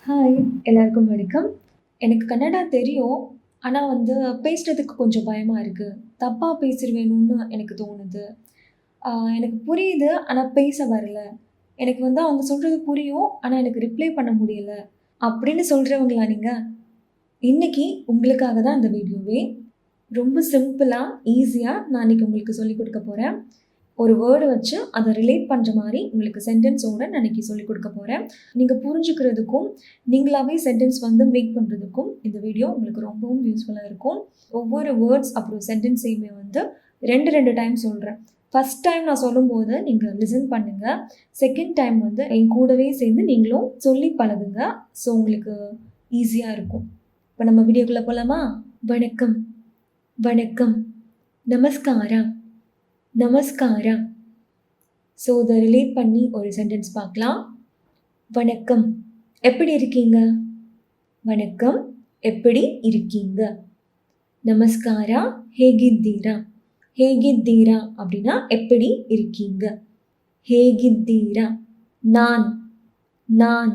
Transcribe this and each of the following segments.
Hi, எல்லாருக்கும் வணக்கம். எனக்கு கன்னடா தெரியும். ஆனா பேசுறதுக்கு கொஞ்சம் பயமா இருக்கு. தப்பா பேசிருவேணும்னு எனக்கு தோணுது. எனக்கு புரியுது, ஆனா பேச வரல. எனக்கு அவங்க சொல்றது புரியும், ஆனா எனக்கு ரிப்ளை பண்ண முடியல. அப்படின்னு சொல்றவங்களா நீங்க? இன்னைக்கு உங்களுக்காக தான் இந்த வீடியோவே. ரொம்ப சிம்பிளா, ஈஸியா நான் இன்னைக்கு உங்களுக்கு சொல்லிக் குடுக்க போறேன். ஒரு வேர்டு வச்சு அதை ரிலேட் பண்ணுற மாதிரி உங்களுக்கு சென்டென்ஸோட நான் இன்னைக்கு சொல்லிக் கொடுக்க போகிறேன். நீங்கள் புரிஞ்சுக்கிறதுக்கும் நீங்களாவே சென்டென்ஸ் மேக் பண்ணுறதுக்கும் இந்த வீடியோ உங்களுக்கு ரொம்பவும் யூஸ்ஃபுல்லாக இருக்கும். ஒவ்வொரு வேர்ட்ஸ் அப்புறம் சென்டென்ஸையுமே ரெண்டு டைம் சொல்கிறேன். ஃபஸ்ட் டைம் நான் சொல்லும்போது நீங்கள் லிசன் பண்ணுங்கள். செகண்ட் டைம் என் கூடவே சேர்ந்து நீங்களும் சொல்லி பழகுங்க. ஸோ உங்களுக்கு ஈஸியாக இருக்கும். இப்போ நம்ம வீடியோக்குள்ளே போகலாமா? வணக்கம், வணக்கம், நமஸ்காரம், நமஸ்காரம். ஸோ இதை ரிலேட் பண்ணி ஒரு சென்டென்ஸ் பார்க்கலாம். வணக்கம், எப்படி இருக்கீங்க? வணக்கம், எப்படி இருக்கீங்க? நமஸ்காரா, ಹೇಗಿದ್ದೀರಾ? ಹೇಗಿದ್ದೀರಾ அப்படின்னா எப்படி இருக்கீங்க? ಹೇಗಿದ್ದೀರಾ? நான், நான்,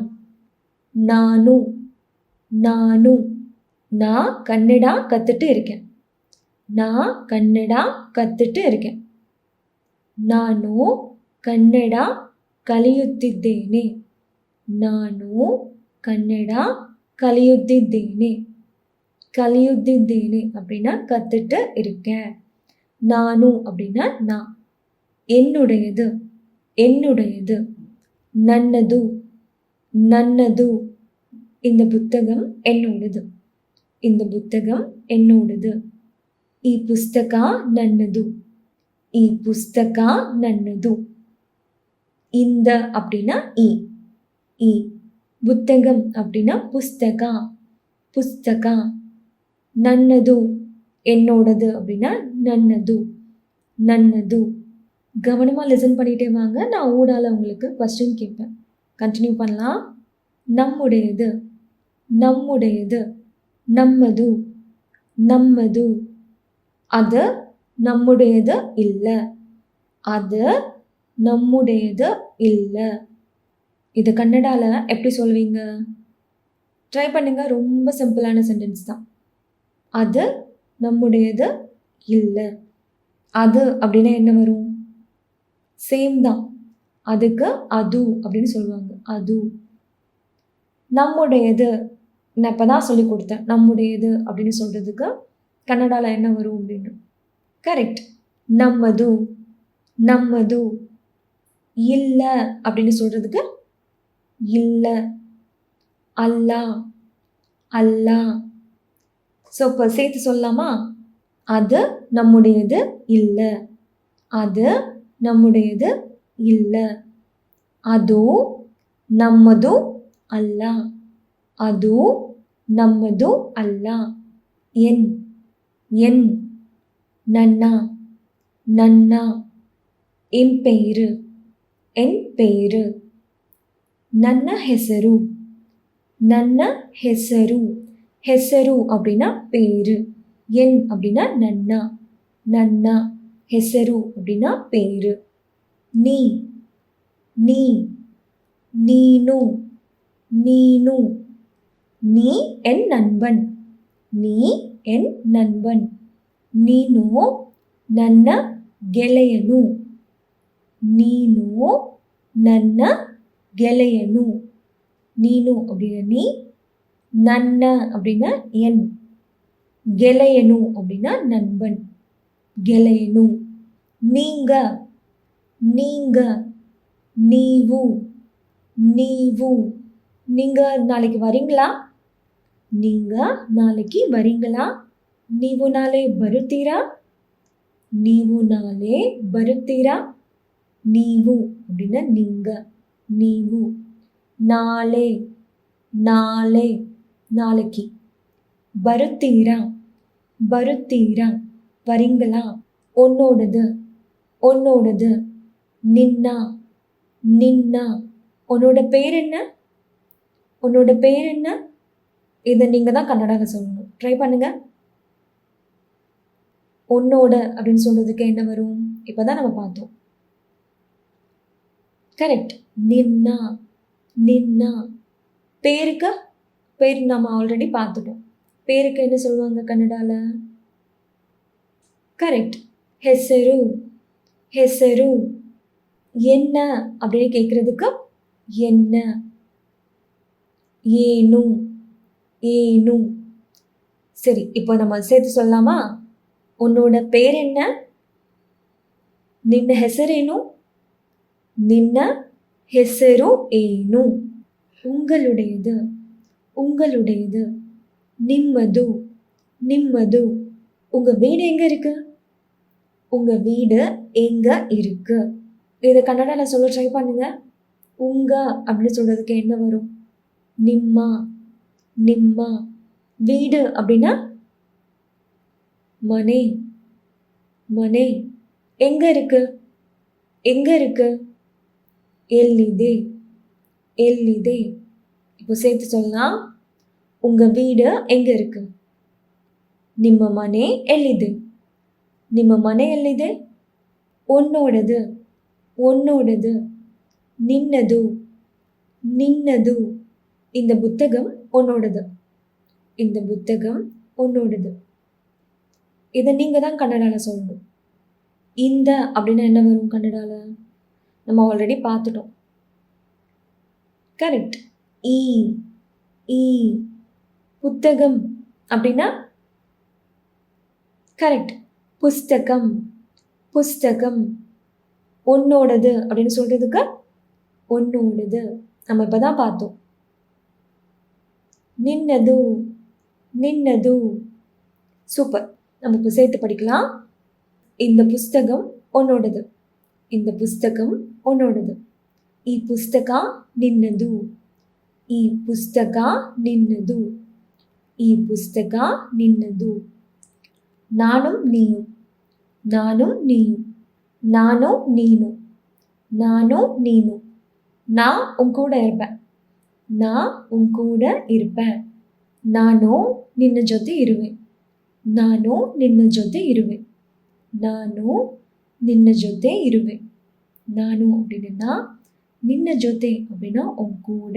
நானு, நானு. நான் கன்னடா கற்றுட்டு இருக்கேன். நான் கன்னடா கற்றுட்டு இருக்கேன். ನಾನು ಕನ್ನಡ ಕಲಿಯುತ್ತಿದ್ದೇನೆ. ನಾನು ಕನ್ನಡ ಕಲಿಯುತ್ತಿದ್ದೇನೆ. கலியுத்திದ್ದೇனே அப்படின்னா கற்றுட்டு இருக்கேன். நானு அப்படின்னா நான். என்னுடையது, என்னுடையது. நன்னது, நன்னது. இந்த புத்தகம் என்னோடது. இந்த புத்தகம் என்னோடது. ಈ ಪುಸ್ತಕ ನನ್ನದು. ಈ ಪುಸ್ತಕ ನನ್ನದು. இந்த அப்படின்னா இ. புத்தகம் அப்படின்னா புஸ்தகா, புஸ்தகா. நன்னது என்னோடது அப்படின்னா நன்னது, நன்னது. கவனமாக லிசன் பண்ணிகிட்டே வாங்க. நான் ஊடால உங்களுக்கு கொஸ்டின் கேட்பேன். கண்டினியூ பண்ணலாம். நம்முடையது, நம்முடையது. நம்மது, நம்மது. அது நம்முடையது இல்லை. அது நம்முடையது இல்லை. இது கன்னடாவில் எப்படி சொல்வீங்க? ட்ரை பண்ணுங்க. ரொம்ப சிம்பிளான சென்டென்ஸ் தான். அது நம்முடையது இல்லை. அது அப்படின்னா என்ன வரும்? சேம் தான். அதுக்கு அது அப்படின்னு சொல்லுவாங்க. அது. நம்முடையது நான் இப்போ தான் சொல்லி கொடுத்தேன். நம்முடையது அப்படின்னு சொல்கிறதுக்கு கன்னடாவில் என்ன வரும் அப்படின்னு. கரெக்ட், நம்மது, நம்மது. இல்லை அப்படின்னு சொல்கிறதுக்கு இல்லை. அல்லா, அல்லா. ஸோ இப்போ சேர்த்து சொல்லலாமா? அது நம்முடையது இல்லை. அது நம்முடையது இல்லை. அது நம்மது அல்ல. அது நம்மது அல்ல. என், என். ನನ್ನ, ನನ್ನ. என் பெயரு, என் பெயரு. ನನ್ನ ಹೆಸರು, ನನ್ನ ಹೆಸರು. ಹೆಸರು அப்படின்னா பேரு. என் அப்படின்னா ನನ್ನ, ನನ್ನ. ಹೆಸರು அப்படின்னா பேரு. நீ, நீ. நீனு, நீனு. நீ என் நண்பன். நீ என் நண்பன். ನೀನು ನನ್ನ ಗೆಳೆಯನು. ನೀನು ನನ್ನ ಗೆಳೆಯನು. ನೀನು அப்படின்னா நீ, ನನ್ನ அப்படின்னா என், ಗೆಳೆಯನು அப்படின்னா நண்பன், ಗೆಳೆಯನು. நீங்க, நீங்க. ನೀವು, ನೀವು. நீங்க நாளைக்கு வரீங்களா? நீங்க நாளைக்கு வரீங்களா? ನೀವು ನಾಳೆ ಬರುತ್ತೀರಾ? ನೀವು ನಾಳೆ ಬರುತ್ತೀರಾ? ನೀವು அப்படின்னா நீங்க, ನೀವು. நாளே, நாளே. நாளைக்கு. ಬರುತ್ತೀರಾ, ಬರುತ್ತೀರಾ. வரீங்களா? உன்னோடது, உன்னோடது. நின்ன, நின்ன. உன்னோட பேர் என்ன? உன்னோட பேர் என்ன? இதை நீங்கள் தான் கன்னடாவில் சொல்லணும். ட்ரை பண்ணுங்க. உன்னோட அப்படின்னு சொல்றதுக்கு என்ன வரும்? இப்போ தான் நம்ம பார்த்தோம். கரெக்ட், நின்னா, நின்னா. பேருக்கு பேர் நம்ம ஆல்ரெடி பார்த்துட்டோம். பேருக்கு என்ன சொல்லுவாங்க கன்னடால? கரெக்ட், ಹೆಸರು. ಹೆಸರು. என்ன அப்படின்னு கேட்குறதுக்கு என்ன. ಏನು. ಏನು. சரி, இப்போ நம்ம சேர்த்து சொல்லலாமா? உன்னோட பேர் என்ன? ನಿನ್ನ ಹೆಸರೇನು? ನಿನ್ನ ಹೆಸರು ಏನು? உங்களுடையது. உங்களுடையது. ನಿಮ್ಮದು. ನಿಮ್ಮದು. உங்க வீடு எங்க இருக்கு? உங்க வீடு எங்க இருக்கு? இதை கன்னடால சொல்ல ட்ரை பண்ணுங்க. உங்க அப்படின்னு சொல்றதுக்கு என்ன வரும்? ನಿಮ್ಮ. ನಿಮ್ಮ. வீடு அப்படின்னா மனை. மனை. எங்க இருக்கு? எங்க இருக்கு? ಎಲ್ಲಿದೆ. ಎಲ್ಲಿದೆ. இப்போ சேர்த்து சொல்லலாம். உங்க வீடு எங்க இருக்கு? ನಿಮ್ಮ ಮನೆ ಎಲ್ಲಿದೆ. ನಿಮ್ಮ ಮನೆ ಎಲ್ಲಿದೆ? உன்னோடது. உன்னோடது. ನಿನ್ನದು. ನಿನ್ನದು. இந்த புத்தகம் உன்னோடது. இந்த புத்தகம் உன்னோடது. இதை நீங்க தான் கன்னடால சொல்லணும். இந்த அப்படின்னா என்ன வரும் கன்னடால? நம்ம ஆல்ரெடி பார்த்துட்டோம். கரெக்ட். ஈ. ஈ. புத்தகம் அப்படின்னா கரெக்ட், புஸ்தகம். புஸ்தகம். உன்னோடது அப்படின்னு சொல்றதுக்கு உன்னோடது. நம்ம இப்பதான் பார்த்தோம். நின்னது. நின்னது. சூப்பர். நம்ம இப்போ சேர்த்து படிக்கலாம். இந்த புஸ்தகம் உன்னோடது. இந்த புஸ்தகம் உன்னோடது. ಈ ಪುಸ್ತಕ ನಿನ್ನದು. ಈ ಪುಸ್ತಕ ನಿನ್ನದು. ಈ ಪುಸ್ತಕ ನಿನ್ನದು. நானும் நீயும். நானும் நீயும். நானும் நீனும். நானும் நீனும். நான் உன் கூட இருப்பேன். நான் உன் கூட இருப்பேன். ನಾನು ನಿನ್ನ ಜೊತೆ ಇರುವೆ. ನಾನು ನಿನ್ನ ಜೊತೆ ಇರುವೆ. ನಾನು ನಿನ್ನ ಜೊತೆ ಇರುವೆ. ನಾನು அப்படின்னா நின்ன ஜொತೆ அப்படின்னா உன் கூட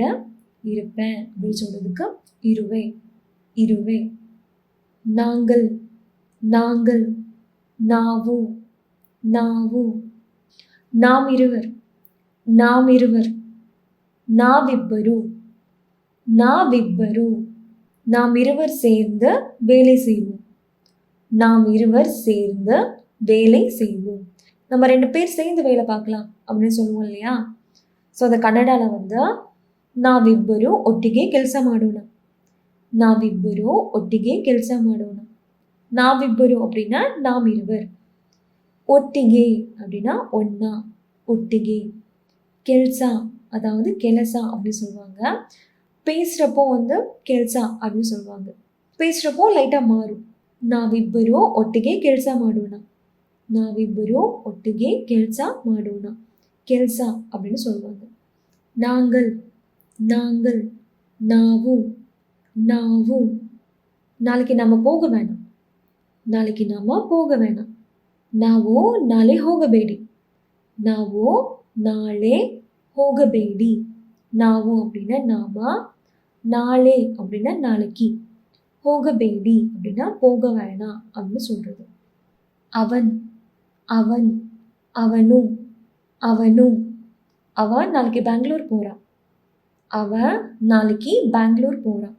இருப்பேன் அப்படின்னு சொல்றதுக்கு இருவே. இருவே. நாங்கள். நாங்கள். ನಾವು. ನಾವು. நாம் இருவர். நாம் இருவர். நாவிಬ್ಬರು. நாவிಬ್ಬರು. நாம் இருவர் சேர்ந்து வேலை செய்வோம். நாம் இருவர் சேர்ந்து வேலை செய்வோம். நம்ம 2 பேர் சேர்ந்து வேலை பார்க்கலாம் அப்படின்னு சொல்லுவோம் இல்லையா? ஸோ அதை கன்னடாவில் வந்து ನಾವಿಬ್ಬರು ಒಟ್ಟಿಗೆ ಕೆಲಸ ಮಾಡೋಣ. ನಾವಿಬ್ಬರು ಒಟ್ಟಿಗೆ ಕೆಲಸ ಮಾಡೋಣ. ನಾವಿಬ್ಬರು அப்படின்னா நாம் இருவர். ஒட்டிகே அப்படின்னா ஒன்னா. ஒட்டிகே. கெல்சா அதாவது கெலசா அப்படின்னு சொல்லுவாங்க. பேசுகிறப்போ வந்து கெல்சா அப்படின்னு சொல்லுவாங்க. பேசுகிறப்போ லைட்டாக மாறும். ನಾವಿಬ್ಬರು ಒಟ್ಟಿಗೆ ಕೆಲಸ ಮಾಡೋಣ. ನಾವಿಬ್ಬರು ಒಟ್ಟಿಗೆ ಕೆಲಸ ಮಾಡೋಣ. ಕೆಲಸ அப்படின்னு சொல்லுவாங்க. நாங்கள். நாங்கள். ನಾವು. ನಾವು. நாளைக்கு நம்ம போக வேணாம். ನಾಳೆಗೆ ನಮ್ಮ ಹೋಗ வேணாம். ನಾವು ನಾಳೆ ಹೋಗಬೇಡಿ. ನಾವು ನಾಳೆ ಹೋಗಬೇಡಿ. ನಾವು அப்படின்னா நாம, நாளே அப்படின்னா நாளைக்கு, ಹೋಗಬೇಡಿ அப்படின்னா போக வேணாம் அப்படின்னு சொல்றது. அவன். அவன். அவனு. அவனு. அவன் நாளைக்கு பெங்களூர் போகிறான். அவன் நாளைக்கு பெங்களூர் போகிறான்.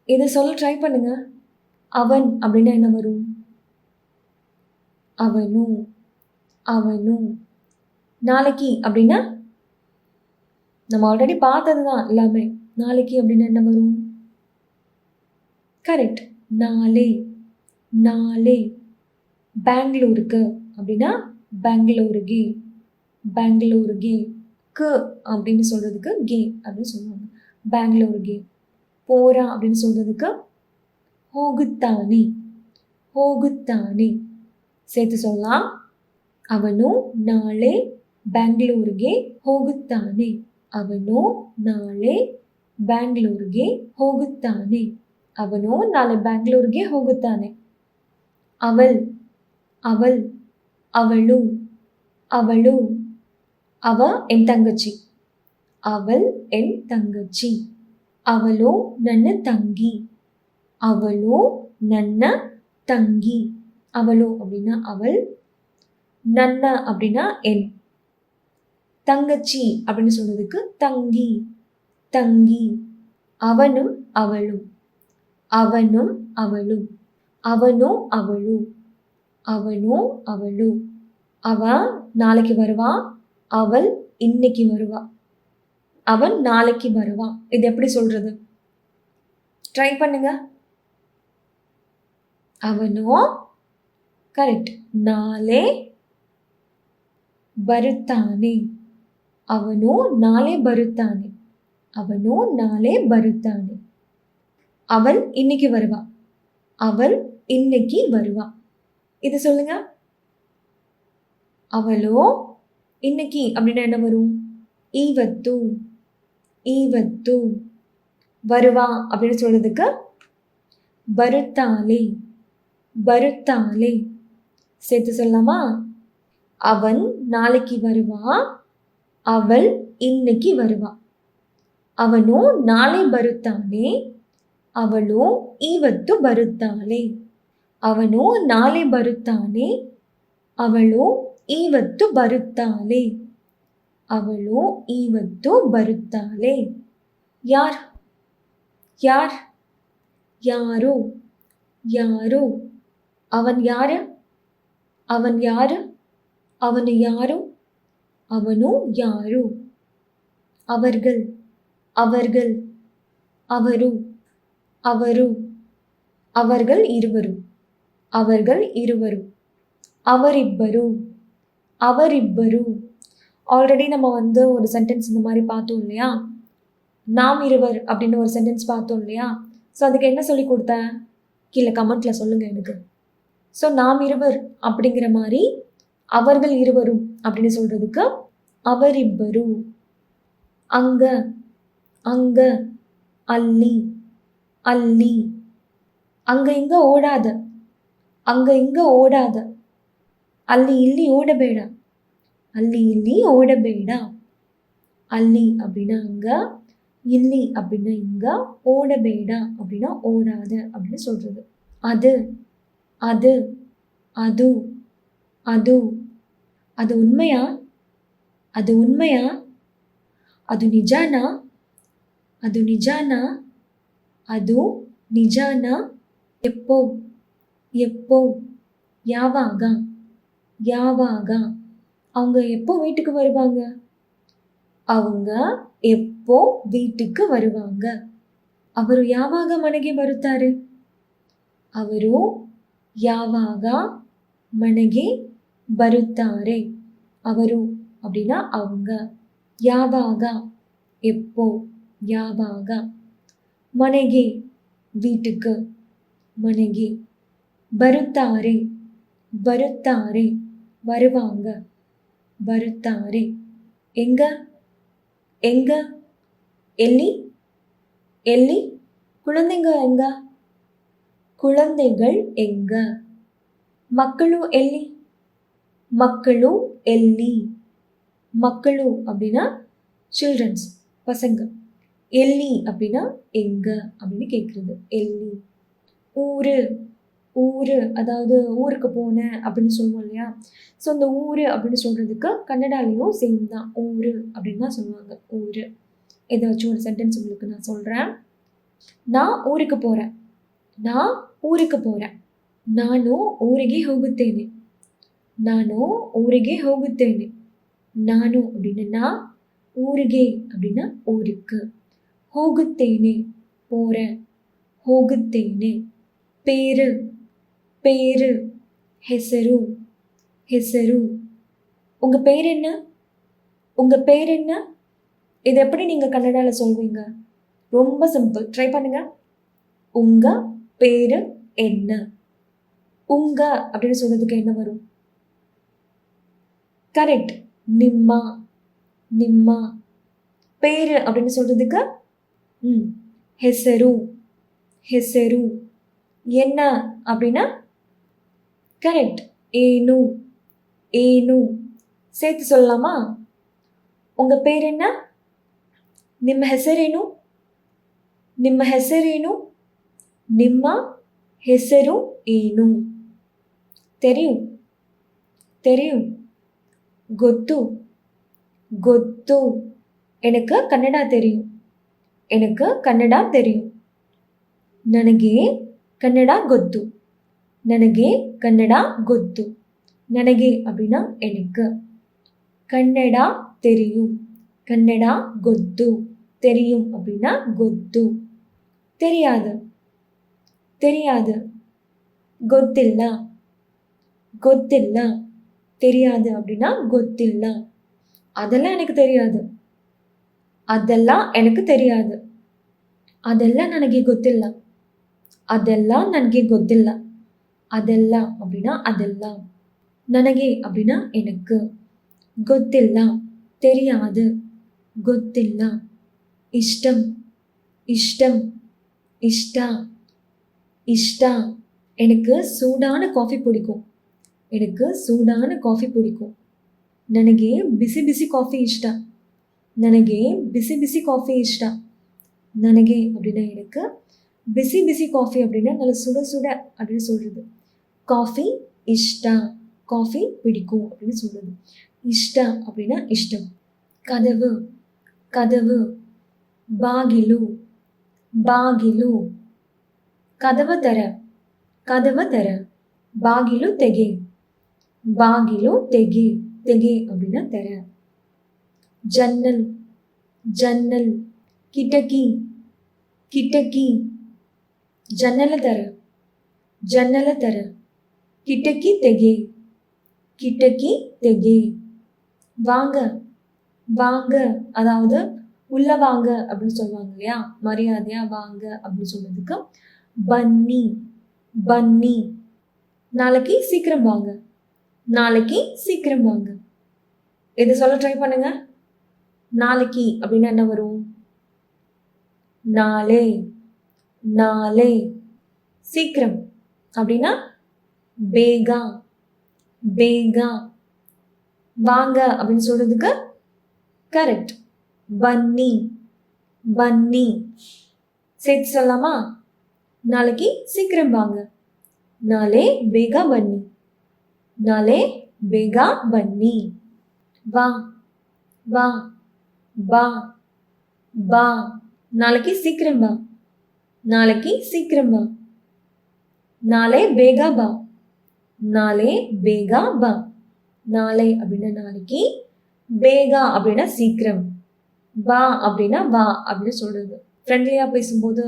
இதை சொல்ல ட்ரை பண்ணுங்க. அவன் அப்படின்னா என்ன வரும்? அவனு. அவனு. நாளைக்கு அப்படின்னா நம்ம ஆல்ரெடி பார்த்தது தான் எல்லாமே. நாளைக்கு அப்படின்னா என்ன வரும்? கரெக்ட், நாளே. நாளே. பெங்களூருக்கு அப்படின்னா பெங்களூருகே. பெங்களூருகே. கு அப்படின்னு சொல்கிறதுக்கு கே அப்படின்னு சொல்லுவாங்க. பெங்களூருகே. போகிறா அப்படின்னு சொல்கிறதுக்கு ಹೋಗುತ್ತಾನೆ. ಹೋಗುತ್ತಾನೆ. சேர்த்து சொல்லலாம். ಅವನು ನಾಳೆ ಬೆಂಗಳೂರಿಗೆ ಹೋಗುತ್ತಾನೆ. ಅವನು ನಾಳೆ ಬೆಂಗಳೂರಿಗೆ ಹೋಗುತ್ತಾನೆ. ಅವನು ನಾಳೆ ಬೆಂಗಳೂರಿಗೆ ಹೋಗುತ್ತಾನೆ. ಅವள். ಅವள். ಅವಳು. ಅವಳು. அவ என் தங்கச்சி. அவள் என் தங்கச்சி. ಅವಳು ನನ್ನ ತಂಗಿ. அவளோ நன்ன தங்கி. அவளோ அப்படின்னா அவள், நன்ன அப்படின்னா என், தங்கச்சி அப்படின்னு சொல்றதுக்கு தங்கி, தங்கி. அவனும் அவளும், அவனும் அவளும், அவனோ அவளோ, அவனோ அவளோ. அவன் நாளைக்கு வருவான், அவள் இன்னைக்கு வருவா, அவன் நாளைக்கு வருவான். இது எப்படி சொல்றது? ட்ரை பண்ணுங்க. ಅವನು ಕರೆಕ್ಟ್ ನಾಳೆ ಬರುತ್ತಾನೆ. ಅವನು ನಾಳೆ ಬರುತ್ತಾನೆ. ಅವನು ನಾಳೆ ಬರುತ್ತಾನೆ. அவள் இன்னைக்கு வருவா, அவள் இன்னைக்கு வருவா. இது சொல்லுங்க. அவளோ இன்னைக்கு அப்படின்னா என்ன வரும்? ஈவத்து, ஈவத்து. வருவா அப்படின்னு சொல்றதுக்கு ಬರುತ್ತಾಳೆ, ಬರುತ್ತಾಳೆ. சேர்த்து சொல்லலாமா? அவன் நாளைக்கு வருவான், அவள் இன்னைக்கு வருவா. ಅವನು ನಾಳೆ ಬರುತ್ತಾನೆ, ಅವಳು ಇವತ್ತು ಬರುತ್ತಾಳೆ. ಅವನು ನಾಳೆ ಬರುತ್ತಾನೆ, ಅವಳು ಇವತ್ತು ಬರುತ್ತಾಳೆ. ಅವಳು ಇವತ್ತು ಬರುತ್ತಾಳೆ. ಯಾರ್, ಯಾರ್, ಯಾರು, ಯಾರು. ಅವನ್ ಯಾರು, ಅವನ್ ಯಾರು, ಅವನು ಯಾರು, ಅವನು ಯಾರು. அவர்கள், அவர்கள், ಅವರು, ಅವರು, அவர்கள் இருவரும், அவர்கள் இருவரும். அவரிಬ್ಬರು, அவரிಬ್ಬರು. ஆல்ரெடி நம்ம ஒரு சென்டென்ஸ் இந்த மாதிரி பார்த்தோம் இல்லையா? நாம் இருவர் அப்படின்னு ஒரு சென்டென்ஸ் பார்த்தோம் இல்லையா? ஸோ அதுக்கு என்ன சொல்லி கொடுத்தேன்? கீழே கமெண்ட்டில் சொல்லுங்கள் எனக்கு. ஸோ நாம் இருவர் அப்படிங்கிற மாதிரி அவர்கள் இருவரும் அப்படின்னு சொல்கிறதுக்கு அவரிಬ್ಬರು. அங்க, அங்க, ಅಲ್ಲಿ, ಅಲ್ಲಿ. அங்க இங்க ஓடாத, அங்க இங்க ஓடாத. ಅಲ್ಲಿ ಇಲ್ಲಿ ஓடಬೇಡ, ಅಲ್ಲಿ ಇಲ್ಲಿ ஓடಬೇಡ. ಅಲ್ಲಿ அப்படின்னா அங்க, ಇಲ್ಲಿ அப்படின்னா இங்க, ஓடಬೇಡ அப்படின்னா ஓடாத அப்படின்னு சொல்றது. அது, அது, அது, அது. அது உண்மையா? அது உண்மையா? ಅದು ನಿಜಾನಾ? ಅದು ನಿಜಾನಾ? ಅದು ನಿಜಾನಾ? எப்போ, எப்போ, ಯಾವಾಗ, ಯಾವಾಗ. அவங்க எப்போ வீட்டுக்கு வருவாங்க? அவங்க எப்போ வீட்டுக்கு வருவாங்க? ಅವರು ಯಾವಾಗ ಮನೆಗೆ ಬರುತ್ತಾರೆ? ಅವರು ಯಾವಾಗ ಮನೆಗೆ ಬರುತ್ತಾರೆ? ಅವರು அப்படின்னா அவங்க, ಯಾವಾಗ எப்போ, ಯಾವಾಗ. ಮನೆಗೆ வீட்டுக்கு, ಮನೆಗೆ. ಬರುತ್ತಾರೆ, ಬರುತ್ತಾರೆ, வருவாங்க, ಬರುತ್ತಾರೆ. எங்க, எங்க, ಎಲ್ಲಿ, ಎಲ್ಲಿ. குழந்தைங்க எங்க, குழந்தைகள் எங்க. ಮಕ್ಕಳು ಎಲ್ಲಿ, ಮಕ್ಕಳು ಎಲ್ಲಿ. ಮಕ್ಕಳು அப்படின்னா சில்ட்ரன்ஸ், பசங்க. எல்லி அப்படின்னா எங்க அப்படின்னு கேட்குறது, எல்லி. ஊரு, ஊரு அதாவது ஊருக்கு போனேன் அப்படின்னு சொல்லுவோம் இல்லையா? ஸோ அந்த ஊரு அப்படின்னு சொல்கிறதுக்கு கன்னடாலேயும் சேம் தான், ஊரு அப்படின்னு தான் சொல்லுவாங்க, ஊரு. ஏதாச்சும் ஒரு சென்டென்ஸ் உங்களுக்கு நான் சொல்கிறேன். நான் ஊருக்கு போகிறேன், நான் ஊருக்கு போகிறேன். ನಾನು ಊರಿಗೆ ಹೋಗುತ್ತೇನೆ, ನಾನು ಊರಿಗೆ ಹೋಗುತ್ತೇನೆ. ನಾನು அப்படின்னா நான், ஊರಿಗೆ அப்படின்னா ஊருக்கு, ಹೋಗುತ್ತೇನೆ போகிறேன், ಹೋಗುತ್ತೇನೆ. பேரு, பேரு, ಹೆಸರು, ಹೆಸರು. உங்கள் பேர் என்ன, உங்கள் பேர் என்ன? இது எப்படி நீங்கள் கன்னடாவில் சொல்வீங்க? ரொம்ப சிம்பிள், ட்ரை பண்ணுங்க. உங்க பேரு என்ன? உங்க அப்படின்னு சொல்றதுக்கு என்ன வரும்? கரெக்ட், நிம்மா, நிம்மா. பேரு அப்படின்னு சொல்றதுக்கு ಹೆಸರು, ಹೆಸರು. என்ன அப்படின்னா கரெக்ட், ஏனு, ஏனு. சேர்த்து சொல்லலாமா? உங்க பேர் என்ன? ನಿಮ್ಮ ಹೆಸರೇನು? ನಿಮ್ಮ ಹೆಸರೇನು? ನಿಮ್ಮ ಹೆಸರು ಏನು? ತೆರೆಯು, ತೆರೆಯು. ಗೊತ್ತು, ಗೊತ್ತು. எனக்கு ಕನ್ನಡ தெரியும். எனக்கு ಕನ್ನಡ தெரியும். ನನಗೆ ಕನ್ನಡ ಗೊತ್ತು. ನನಗೆ ಕನ್ನಡ ಗೊತ್ತು. ನನಗೆ அப்படின்னா எனக்கு. ಕನ್ನಡ தெரியும். ಕನ್ನಡ ಗೊತ್ತು. தெரியும் அப்படின்னா ಗೊತ್ತು. தெரியாது, தெரியாது. ಗೊತ್ತಿಲ್ಲ, ಗೊತ್ತಿಲ್ಲ. தெரியாது அப்படின்னா ಗೊತ್ತಿಲ್ಲ. அதெல்லாம் எனக்கு தெரியாது. அதெல்லாம் எனக்கு தெரியாது. அதெல்லாம் ನನಗೆ ಗೊತ್ತಿಲ್ಲ. ಅದೆல்லாம் ನನಗೆ ಗೊತ್ತಿಲ್ಲ. ಅದೆಲ್ಲ அப்படின்னா அதெல்லாம். ನನಗೆ அப்படின்னா எனக்கு. ಗೊತ್ತಿಲ್ಲ, தெரியாது, ಗೊತ್ತಿಲ್ಲ. இஷ்டம், இஷ்டம், இஷ்ட, இஷ்ட. எனக்கு சூடான காஃபி பிடிக்கும். எனக்கு சூடான ಕಾಫಿ பிடிக்கும். ನನಗೆ ಬಿಸಿ ಬಿಸಿ ಕಾಫಿ ಇಷ್ಟ. ನನಗೆ ಬಿಸಿ ಬಿಸಿ ಕಾಫಿ ಇಷ್ಟ. ನನಗೆ அப்படின்னா எனக்கு, பிசி பிசி காஃபி அப்படின்னா நல்ல சுட சுட அப்படின்னு சொல்கிறது. காஃபி இஷ்டா, காஃபி பிடிக்கும் அப்படின்னு சொல்கிறது. இஷ்டா அப்படின்னா இஷ்டம். கதவு, கதவு. ಬಾಗಿಲು, ಬಾಗಿಲು. கதவை தர, கதவை தர. ಬಾಗಿಲು ತೆಗೆ, ಬಾಗಿಲು ತೆಗೆ. ತೆಗೆ அப்படின்னா தர. ஜன்னல், ஜன்னல். ಕಿಟಕಿ, ಕಿಟಕಿ. ஜன்னலை தர, ஜன்னலை தர. ಕಿಟಕಿ ತೆಗೆ, ಕಿಟಕி ತೆಗೆ. வாங்க, வாங்க. அதாவது உள்ள வாங்க அப்படின்னு சொல்லுவாங்க இல்லையா, மரியாதையா வாங்க அப்படின்னு சொல்றதுக்கு பன்னி, பன்னி. நாளைக்கு சீக்கிரம் வாங்க, நாளைக்கு சீக்கிரம் வாங்க. இதை சொல்ல ட்ரை பண்ணுங்க. நாளைக்கு அப்படின்னா என்ன வரும்? நாளே, நாளே. சீக்கிரம் அப்படின்னா ಬೇಗ, ಬೇಗ. வாங்க அப்படின்னு சொல்றதுக்கு கரெக்ட் பன்னி, பன்னி. சேர்த்து சொல்லலாமா? நாளைக்கு சீக்கிரம் வாங்க, நாளே ಬೇಗ ಬನ್ನಿ, நாளே ಬೇಗ ಬನ್ನಿ. வா, வா, வா, வா. நாளைக்கு சீக்கிரம் வா, நாளைக்கு சீக்கிரம் வா. நாளே ಬೇಗ ಬಾ, நாளே ಬೇಗ ಬಾ. நாளை அப்படின்னா நாளைக்கு, ಬೇಗ அப்படின்னா சீக்கிரம், வா அப்படின்னா வா அப்படின்னு சொல்றது. ஃப்ரெண்ட்லியாக பேசும்போது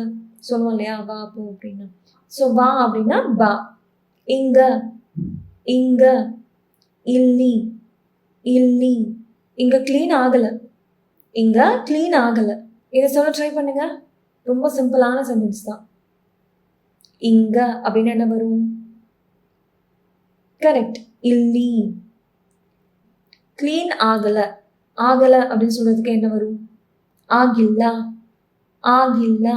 சொல்லுவோம் இல்லையா, வா போ அப்படின்னா. ஸோ வா அப்படின்னா வா. இங்க, இங்க. ಇಲ್ಲಿ, ಇಲ್ಲಿ. இங்க க்ளீன் ஆகலை, இங்க க்ளீன் ஆகலை. இதை சொல்ல ட்ரை பண்ணுங்க. ரொம்ப சிம்பிளான சென்டென்ஸ் தான். இங்க அப்படின்னு என்ன வரும்? கரெக்ட், ಇಲ್ಲಿ. க்ளீன் ஆகலை, ஆகலை அப்படின்னு சொல்றதுக்கு என்ன வரும்? ಆಗಿಲ್ಲ, ಆಗಿಲ್ಲ.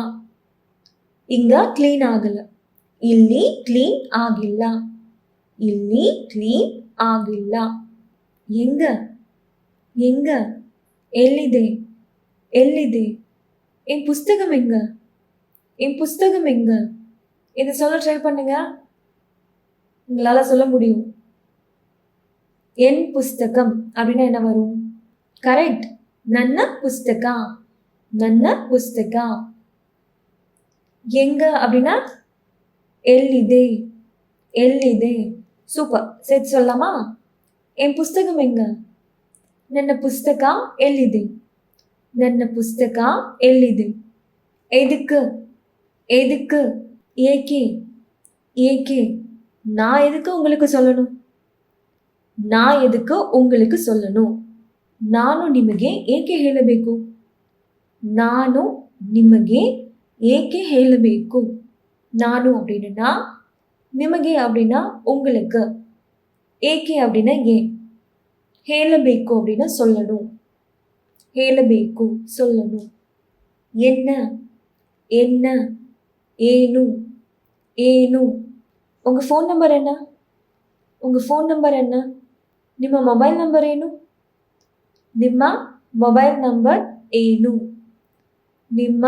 இங்க க்ளீன் ஆகலை, ಇಲ್ಲಿ க்ளீன் ಆಗಿಲ್ಲ, ಇಲ್ಲಿ க்ளீன் ಆಗಿಲ್ಲ. எங்க, எங்க. ಎಲ್ಲಿದೆ, ಎಲ್ಲಿದೆ. என் புஸ்தகம் எங்க, என் புஸ்தகம் எங்க. இதை சொல்ல ட்ரை பண்ணுங்க, உங்களால சொல்ல முடியும். என் புஸ்தகம் அப்படின்னா என்ன வரும்? கரெக்ட், ನನ್ನ ಪುಸ್ತಕ, ನನ್ನ ಪುಸ್ತಕ. எங்க அப்படின்னா ಎಲ್ಲಿದೆ, ಎಲ್ಲಿದೆ. சூப்பர். சேர்த்து சொல்லலாமா? என் புஸ்தகம் எங்க? ನನ್ನ ಪುಸ್ತಕ ಎಲ್ಲಿದೆ, ನನ್ನ ಪುಸ್ತಕ ಎಲ್ಲಿದೆ. எதுக்கு, எதுக்கு. AK, AK. நான் எதுக்கு உங்களுக்கு சொல்லணும், நான் எதுக்கு உங்களுக்கு சொல்லணும். ನಾನು ನಿಮಗೆ ಏಕೆ ಹೇಳಬೇಕು, ನಾನು ನಿಮಗೆ ಏಕೆ ಹೇಳಬೇಕು. ನಾನು அப்படின்னா ನಿಮಗೆ அப்படின்னா உங்களுக்கு, ಏಕೆ அப்படின்னா ஏன், ಹೇಳಬೇಕು அப்படின்னா சொல்லணும், ಹೇಳಬೇಕು சொல்லணும். என்ன, என்ன. ಏನು, ಏನು. உங்கள் ಫೋನ್ ನಂಬರ್ என்ன, உங்கள் ಫೋನ್ ನಂಬರ್ என்ன. ನಿಮ್ಮ ಮೊಬೈಲ್ ನಂಬರ್ ಏನು, ನಿಮ್ಮ ಮೊಬೈಲ್ ನಂಬರ್ ಏನು. ನಿಮ್ಮ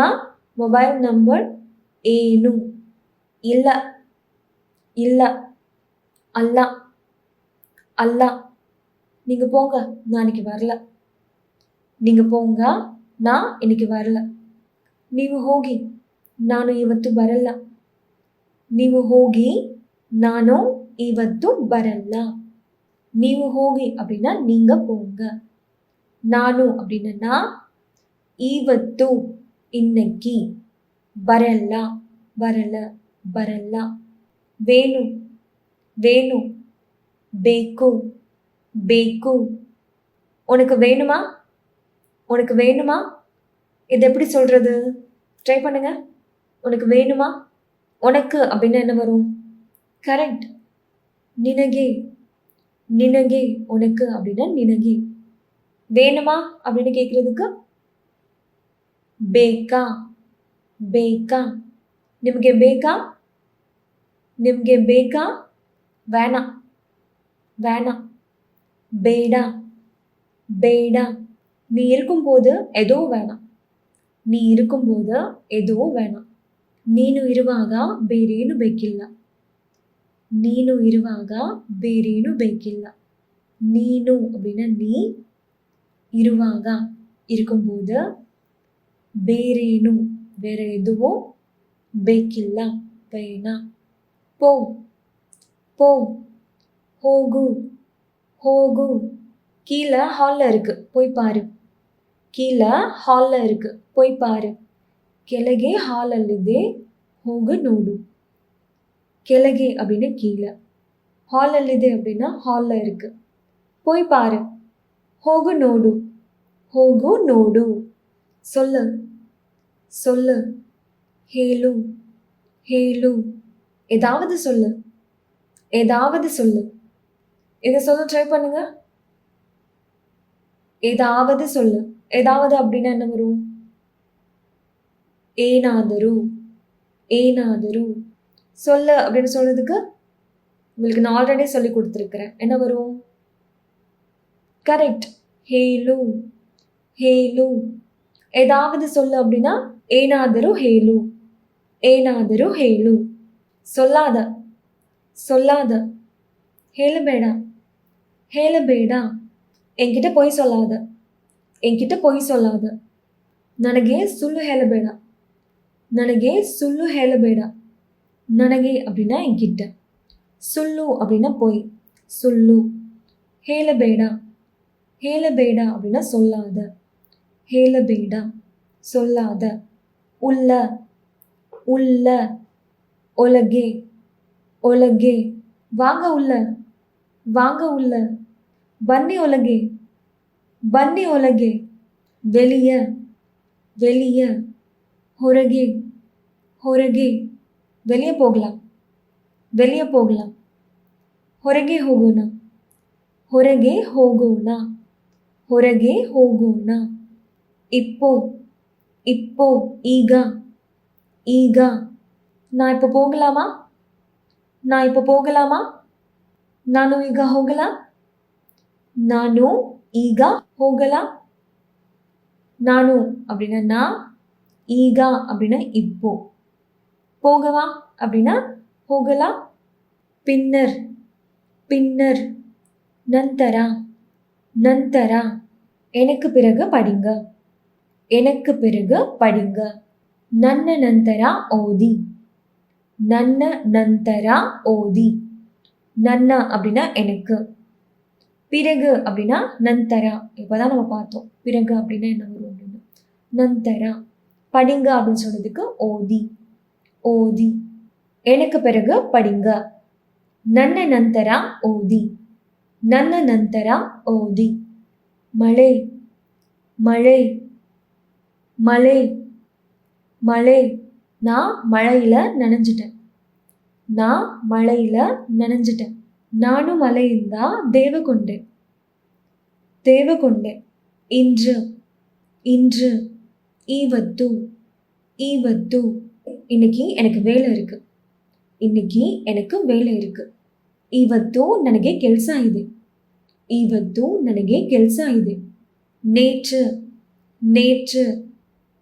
ಮೊಬೈಲ್ ನಂಬರ್ ಏನು? ಇಲ್ಲ, ಇಲ್ಲ, ಅಲ್ಲ, ಅಲ್ಲ. நீங்க போங்க, நான் இன்னைக்கு வரல. நீங்க போங்க, நான் இன்னைக்கு வரல. ನೀವು ಹೋಗಿ, ನಾನು ಇವತ್ತು ಬರಲ್ಲ. ನೀವು ಹೋಗಿ, ನಾನು ಇವತ್ತು ಬರಲ್ಲ. ನೀವು ಹೋಗಿ அப்படின்னா நீங்க போங்க. ನಾನು அப்படின்னா நான், ಇವತ್ತು இன்னைக்கு, ಬರಲ್ಲ ಬರಲ್ಲ ಬರಲ್ಲ. ವೇಣು ವೇಣು, ಬೇಕು ಬೇಕು. உனக்கு வேணுமா? உனக்கு வேணுமா? இது எப்படி சொல்றது? ட்ரை பண்ணுங்க. உனக்கு வேணுமா? உனக்கு அப்படின்னா என்ன வரும்? கரெக்ட். நினகே நினகே, உனக்கு அப்படின்னா நினகே. வேணுமா அப்படின்னு கேட்குறதுக்கு ಬೇಕಾ ಬೇಕಾ. ನಿಮಗೆ ಬೇಕಾ? ನಿಮಗೆ ಬೇಕಾ? வேணாம் வேணாம். ಬೇಡ ಬೇಡ. நீ இருக்கும்போது எதுவும் வேணாம். ನೀ இருக்கும்போது எதுவும் வேணாம். ನೀನು ಇರುವಾಗ ಬೇರೇನು ಬೇಕಿಲ್ಲ. ನೀನು ಇರುವಾಗ ಬೇರೇನು ಬೇಕಿಲ್ಲ. ನೀನು அப்படின்னா நீ, ಇರುವಾಗ இருக்கும்போது, ಬೇರೇನು வேற எதுவும், ಬೇಕಿಲ್ಲ வேணாம். போ போ, ಹೋಗು ಹೋಗು. கீழே ஹாலில் இருக்கு, போய் பாரு. கீழே ஹாலில் இருக்கு, போய் பாரு. ಕೆಳಗೆ ಹಾಲಲ್ಲಿದೆ, ಹೋಗು ನೋಡು. ಕೆಳಗೆ அப்படின்னா கீழே, ஹாலಲ್ಲಿದೆ அப்படின்னா ஹாலில் இருக்கு. போய் பாரு. ಹೋಗು ನೋಡು, ಹೋಗು ನೋಡು. சொல்லு சொல்லு, ಹೇಳು ಹೇಳು. ஏதாவது சொல்லு, ஏதாவது சொல்லு. இதை சொல்ல ட்ரை பண்ணுங்க. ஏதாவது சொல்லு. ஏதாவது அப்படின்னா என்ன வரும்? ஏனாதரு ஏனாதரு. சொல்லு அப்படின்னு சொல்றதுக்கு உங்களுக்கு நான் ஆல்ரெடி சொல்லி கொடுத்துருக்கிறேன். என்ன வரும்? கரெக்ட், ಹೇಳು ಹೇಳು. ஏதாவது சொல்லு அப்படின்னா ஏனாதரு ಹೇಳು, ಏನಾದರೂ ಹೇಳು. சொல்லாத சொல்லாத. ಹೇಳಬೇಡ ಹೇಳಬೇಡ. என்கிட்ட பொய் சொல்லாத, என்கிட்ட பொய் சொல்லாத. ನನಗೆ ಸುಳ್ಳು ಹೇಳಬೇಡ, ನನಗೆ ಸುಳ್ಳು ಹೇಳಬೇಡ. ನನಗೆ அப்படின்னா என்கிட்ட, ಸುಳ್ಳು அப்படின்னா பொய், ಸುಳ್ಳು. ಹೇಳಬೇಡ ಹೇಳಬೇಡ அப்படின்னா சொல்லாத, ಹೇಳಬೇಡ சொல்லாத. உள்ள உள்ள, ಒಳಗೆ ಒಳಗೆ. வாங்க உள்ள, வாங்க உள்ள. ಬನ್ನಿ ಒಳಗೆ, ಬನ್ನಿ ಒಳಗೆ. வெளிய வெளிய, ಹೊರಗೆ ಹೊರಗೆ. வெளியே போகலாம், வெளியே போகலாம். ಹೊರಗೆ ಹೋಗೋಣ, ಹೊರಗೆ ಹೋಗೋಣ, ಹೊರಗೆ ಹೋಗೋಣ. இப்போ இப்போ, ಈಗ ಈಗ. நான் இப்போ போகலாமா? நான் இப்போ போகலாமா? ನಾನು ಈಗ ಹೋಗಲಾ? ನಾನು ಈಗ ಹೋಗಲಾ? ನಾನು அப்படின்னா நான், ಈಗ அப்படின்னா இப்போ. போகவா அப்படின்னா ಹೋಗಲா? பின்னர் பின்னர், ನಂತರ ನಂತರ. எனக்கு பிறகு படிங்க, எனக்கு பிறகு படிங்க. ನನ್ನ ನಂತರ ಓದಿ, ನನ್ನ ನಂತರ ಓದಿ. ನನ್ನ அப்படின்னா எனக்கு, பிறகு அப்படின்னா ನಂತರ. இப்போதான் நம்ம பார்த்தோம் பிறகு அப்படின்னா என்ன வரும் அப்படின்னு. ನಂತರ. படிங்க அப்படின்னு சொன்னதுக்கு ஓதி ஓதி. எனக்கு பிறகு படிங்க. ನನ್ನ ನಂತರ ಓದಿ, ನನ್ನ ನಂತರ ಓದಿ. ಮಳೆ மழை மழை மழை. நான் மழையில நனைஞ்சிட்டேன், நான் மழையில நனைஞ்சிட்டேன். ನಾನು ಮಳೆಯಿಂದ ದೇವಗೊಂಡೆ, ದೇವಗೊಂಡೆ. இன்று இன்று, ಇವತ್ತು ಇವತ್ತು. இன்னைக்கு எனக்கு வேலை இருக்கு, இன்னைக்கு எனக்கு வேலை இருக்கு. ಇವತ್ತು ನನಗೆ ಕೆಲಸ ಇದೆ, ಇವತ್ತು ನನಗೆ ಕೆಲಸ ಇದೆ. நேற்று நேற்று,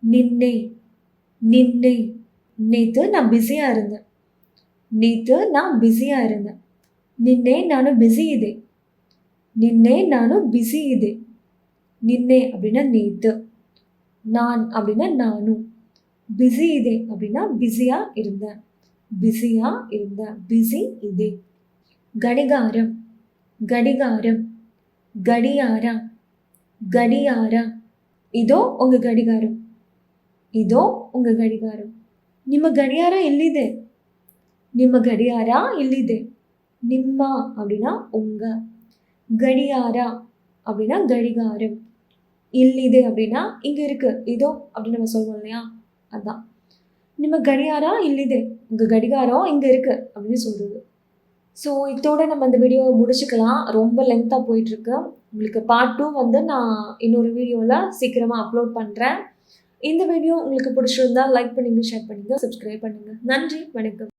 ನಿನ್ನೆ நின்னை. நேத்து நான் பிஸியா இருந்தேன். நேத்து நான் பிஸியா இருந்தேன். ನಿನ್ನೆ ನಾನು பிஸி ಇದೆ. ನಿನ್ನೆ ನಾನು பிஸி ಇದೆ. நின்னே அப்படின்னா நேத்து. நான் அப்படின்னா நானும். பிஸி ಇದೆ அப்படின்னா பிஸியா இருந்தேன். பிஸியா இருந்தேன். பிஸி ಇದೆ. கடிகாரம். கடிகாரம். ಗಡಿಯಾರ. ಗಡಿಯಾರ. இதோ உங்க கடிகாரம். இதோ உங்க கடிகாரம். ನಿಮ್ಮ ಗಡಿಯಾರ ಎಲ್ಲಿದೆ? ನಿಮ್ಮ ಗಡಿಯಾರ ಎಲ್ಲಿದೆ? ನಿಮ್ಮ அப்படின்னா உங்க. கடியாரா அப்படின்னா கடிகாரம். இல்லிது அப்படின்னா இங்க இருக்கு. இதோ அப்படின்னு நம்ம சொல்லுவோம் இல்லையா? அதான். ನಿಮ್ಮ ಗಡಿಯಾರ ಇಲ್ಲಿದೆ. உங்க கடிகாரம் இங்க இருக்கு அப்படின்னு சொல்றது. ஸோ இதோட நம்ம இந்த வீடியோவை முடிச்சுக்கலாம். ரொம்ப லென்த்தாக போயிட்டுருக்கு. உங்களுக்கு பார்ட் 2 வந்து நான் இன்னொரு வீடியோவில் சீக்கிரமாக அப்லோட் பண்ணுறேன். இந்த வீடியோ உங்களுக்கு பிடிச்சிருந்தா லைக் பண்ணுங்கள், ஷேர் பண்ணுங்கள், சப்ஸ்கிரைப் பண்ணுங்கள். நன்றி, வணக்கம்.